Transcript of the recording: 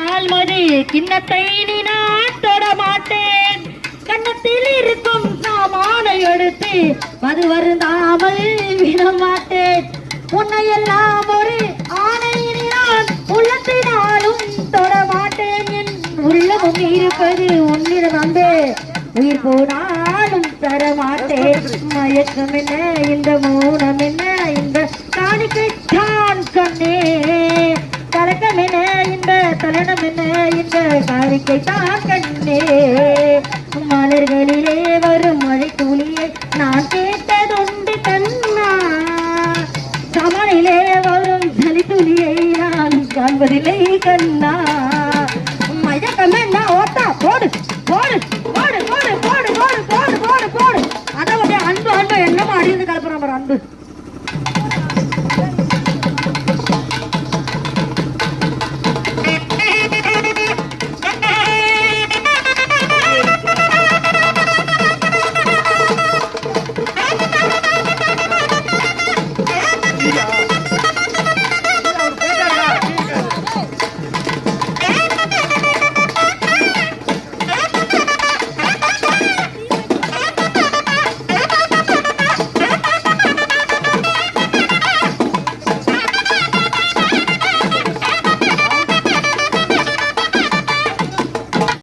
பால்மதி கிண்ணத்தை நீ நான் தொட மாட்டேன். கண்ணத்தில் இருக்கும் சாமானை எடுத்து மது வருந்தாமல் விட மாட்டேன். உன்னை எல்லாம் ஒரு ஆணை நான் உள்ளத்தினாலும் தொட மாட்டேன். என் உள்ளமும் இருப்பது உன்னிடம் வந்து உயிர் போனாலும் தர மாட்டேன். மயக்கம் என்ன இந்த மௌனம் என்ன இந்த காணிக்கைத்தான் கண்ணே. கலக்கம் என்ன இந்த தலனம் என்ன இந்த காணிக்கைத்தான் கண்ணே. மலர்களிலே வரும் மழை துளியை நான் கேட்டதுண்டு கண்ணா. சமனிலே வரும் சளி துளியை நான் காண்பதில்லை கண்ணா.